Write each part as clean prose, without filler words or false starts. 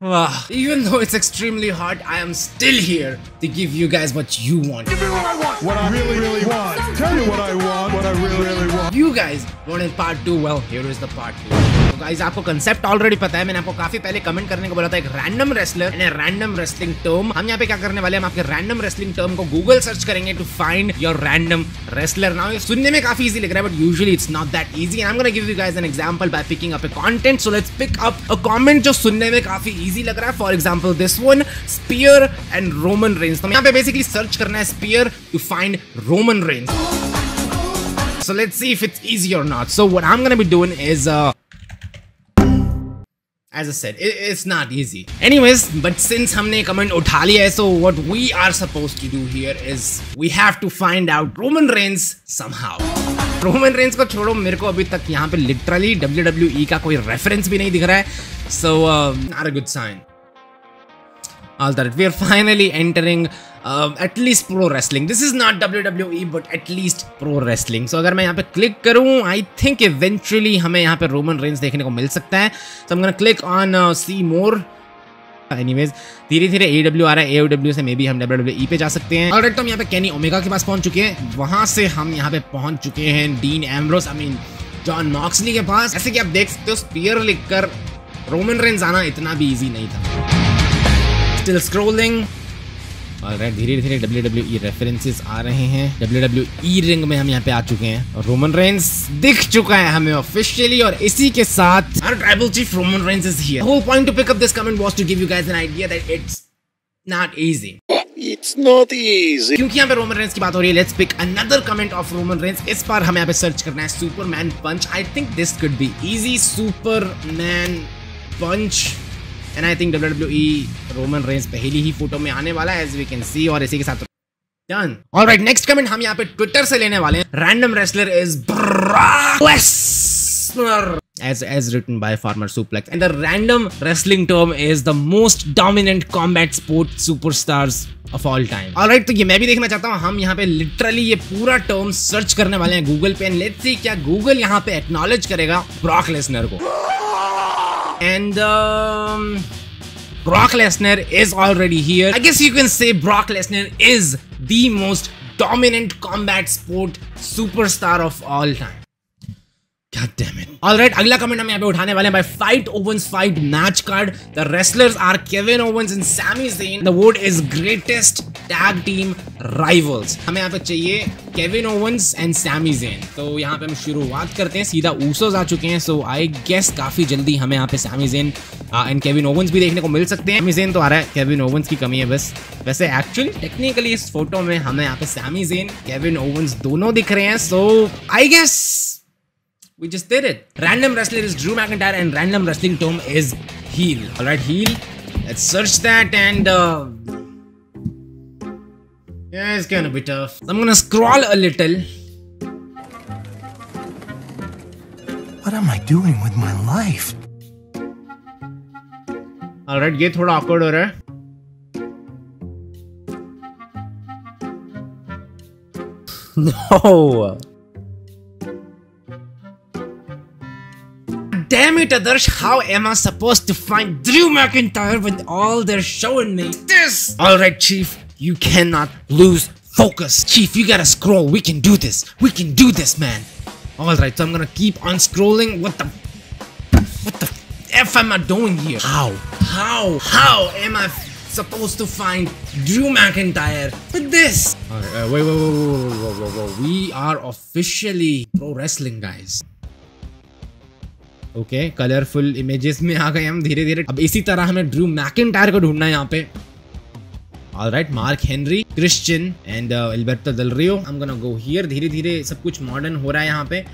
Even though it's extremely hard, I am still here to give you guys what you want. Give me what I want. What I really want. Tell you what I want. What I really want. You guys wanted part 2. Well, here is the part 2. तो guys, आपको concept already पता है. मैंने आपको काफी पहले comment करने को बोला था एक random wrestler and a random wrestling term. हम यहाँ पे क्या करने वाले हैं, हम आपके random wrestling term को Google search करेंगे to find your random wrestler. Now ये सुनने में काफी easy लग रहा है, but usually it's not that easy. And I'm gonna give you guys an example by picking up a content. So let's pick up a comment जो सुनने में काफी easy लग रहा है. For example, this one, Spear and Roman Reigns. तो यहाँ पे basically search करना है Spear to find Roman Reigns. So let's see if it's easy or not. So what I'm gonna be doing is as I said, it's not easy. Anyways, but since हमने comment उठा लिया है, so what we are supposed to do here is we have to find out Roman Reigns somehow. Roman Reigns को छोड़ो, मेरे को अभी तक यहाँ पे literally WWE का कोई reference भी नहीं दिख रहा है. So not a good sign. All that we are finally entering at least pro wrestling. This is not WWE, but at least pro wrestling. So अगर मैं यहाँ पे click करूँ, I think eventually हमें यहाँ पे Roman Reigns देखने को मिल सकता है. So I'm gonna click on see more. Anyways, धीरे धीरे AEW आ रहा है. AEW से मे बी हम WWE पे जा सकते हैं. Alright, तो हम यहाँ पे Kenny Omega के पास पहुंच चुके हैं. वहां से हम यहाँ पे पहुंच चुके हैं Dean Ambrose, I mean John Moxley के पास. जैसे कि आप देख सकते हो, Spear लिखकर Roman Reigns आना इतना भी easy नहीं था. Still scrolling. Alright, धीरे धीरे WWE references आ रहे हैं. WWE रिंग में हम यहाँ पे आ चुके हैं और Roman Reigns दिख चुका है हमें officially. और इसी के साथ our tribal chief Roman Reigns is here. The whole point to pick up this comment was to give you guys an idea that it's not easy. It's not easy. क्योंकि यहाँ पे Roman Reigns की बात हो रही है, let's pick another comment of Roman Reigns. इस बार हमें यहाँ पे सर्च करना है Superman Punch. I think this could be easy. Superman Punch. And I think WWE Roman Reigns पहली ही फोटो में आने वाला है, as we can see. और इसी के साथ done. Alright, next comment हम यहाँ पे Twitter से लेने वाले हैं. Random wrestler is Brock Lesnar, as written by Farmer Suplex. And the random wrestling term is the most dominant combat sport superstars of all time. Alright, तो ये मैं भी देखना चाहता हूँ. हम यहाँ पे literally ये पूरा term search करने वाले हैं Google पे. And let's see क्या Google यहाँ पे acknowledge करेगा Brock Lesnar को. And Brock Lesnar is already here. I guess you can say Brock Lesnar is the most dominant combat sport superstar of all time. God damn it. Alright, अगला comment हम यहाँ पे उठाने वाले हैं by Fight Owens Fight match card. The wrestlers are Kevin Owens and Sami Zayn. The vote is greatest tag team rivals. हमें यहाँ पे चाहिए Kevin Owens and Sami Zayn. तो यहाँ पे हम शुरुआत करते हैं. सीधा Usos आ चुके हैं. So I guess काफी जल्दी हमें यहाँ पे Sami Zayn and Kevin Owens भी देखने को मिल सकते हैं. Sami Zayn तो आ रहा है, Kevin Owens की कमी है बस. वैसे actually technically इस फोटो में हमें यहाँ पे Sami Zayn, Kevin Owens दोनों दिख रहे हैं. So I guess we just did it. Random wrestler is Drew McIntyre and random wrestling term is heel. Alright, heel. Let's search that and yeah, it's gonna be tough. I'm gonna scroll a little. What am I doing with my life? Alright, ये थोड़ा awkward हो रहा है. No. Damn it, Adarsh, how am I supposed to find Drew McIntyre when all they're showing me this? Alright, Chief, you cannot lose focus. Chief, you gotta scroll. We can do this. We can do this, man. Alright, so I'm gonna keep on scrolling. What the F am I doing here? How am I supposed to find Drew McIntyre with this? Alright, wait. We are officially pro wrestling, guys. Okay, colourful images में आ गए हम धीरे धीरे. अब इसी तरह हमें Drew McIntyre को ढूंढना है यहाँ पे. Alright, Mark Henry, Christian and Alberto Del Rio. I am gonna go here. धीरे धीरे सब कुछ मॉडर्न हो रहा है यहाँ पे.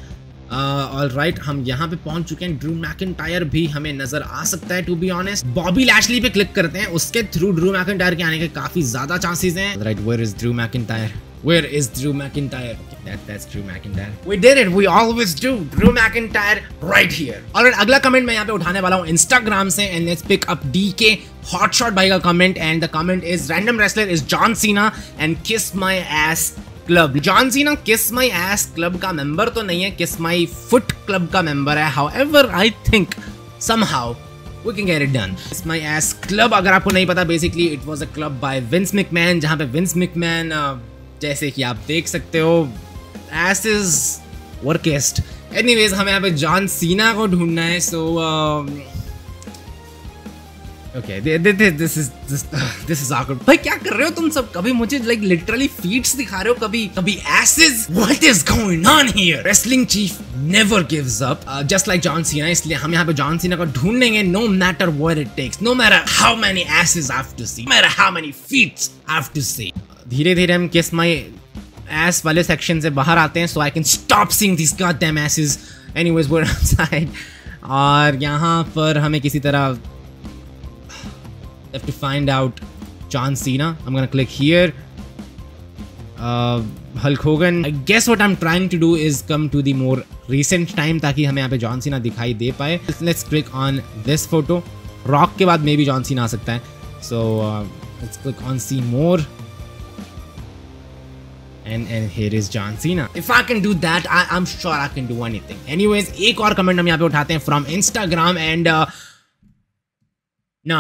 ऑलराइट, हम यहाँ पे पहुंच चुके हैं. ड्रू मैकिंटायर भी हमें नजर आ सकता है to be honest. Bobby Lashley पे क्लिक करते हैं. उसके थ्रू ड्रू मैकिंटायर के आने के काफी ज्यादा चांसेस हैं. Alright, where is Drew McIntyre? Where is Drew McIntyre? Okay, that's Drew McIntyre. We did it. We always do. Drew McIntyre right here. Alright, अगला कमेंट मैं यहाँ पे उठाने वाला हूँ Instagram से. And let's pick up DK Hotshot भाई का comment. And the comment is random wrestler is John Cena and Kiss My Ass Club. John Cena Kiss My Ass Club का member तो नहीं है, Kiss My Foot Club का member है. However, I think somehow we can get it done. It's my ass club. अगर आपको नहीं पता, basically it was a club by Vince McMahon, जहाँ पे Vince McMahon जैसे कि आप देख सकते हो asses were kissed. Anyways, हमें यहाँ पे जॉन सीना को ढूंढना है. So okay, this is awkward. भाई क्या कर रहे हो तुम सब? कभी मुझे like literally feats दिखा रहे हो, कभी asses. What is going on here? Wrestling chief never gives up. Just like John Cena, इसलिए हम यहाँ पे John Cena को ढूंढेंगे, no matter what it takes, no matter how many asses I have to see, no matter how many feats I have to see. धीरे धीरे हम kiss my ass वाले सेक्शन से बाहर आते हैं, so I can stop seeing these goddamn asses. Anyways, we're outside. और यहाँ पर हमें किसी तरह have to find out John Cena. I'm gonna click here. Hulk Hogan. I guess what I'm trying to do is come to the more recent time ताकि हमें यहाँ पे John Cena दिखाई दे पाए. Let's click on this photo. Rock के बाद maybe John Cena आ सकता है. So let's click on see more. And here is John Cena. If I can do that, I'm sure I can do anything. Anyways, एक और comment हम यहाँ पे उठाते हैं from Instagram and No,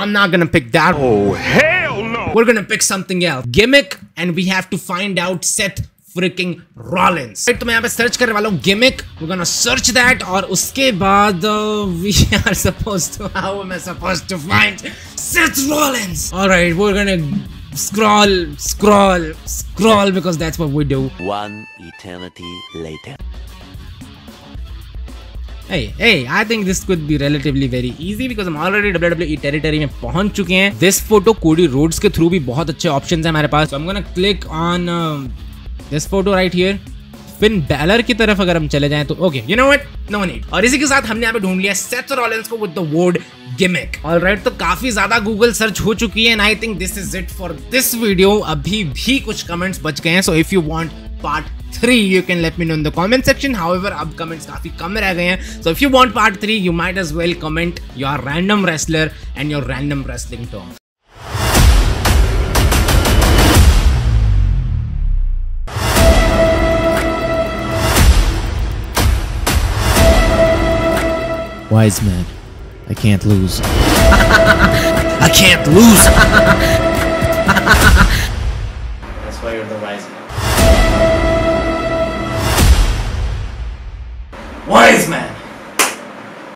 I'm not gonna pick that. Oh, hell no! We're gonna pick something else. Gimmick, and we have to find out Seth freaking Rollins. Right, तो मैं यहाँ पे search करने वाला हूँ gimmick. We're gonna search that, और उसके बाद we are supposed to. How am I supposed to find Seth Rollins? All right, we're gonna scroll because that's what we do. One eternity later. Hey, I think this could be relatively very easy because हम already WWE territory में पहुंच चुके हैं. This photo Cody Rhodes के through भी बहुत अच्छे options हैं हमारे पास. So I'm gonna click on this photo right here. Finn Balor की तरफ अगर हम चले जाएं तो okay, you know what? No need. और इसी के साथ हमने यहाँ पे ढूंढ लिया Seth Rollins को with the word gimmick. Alright, तो काफी ज्यादा Google search हो चुकी है and I think this is it for this video. अभी भी कुछ comments बच गए हैं. So if you want part 3, you can let me know in the comment section. However, अब comments काफी कम रह गए हैं. So if you want part 3, you might as well comment your random wrestler and your random wrestling term. Wise man, I can't lose. I can't lose.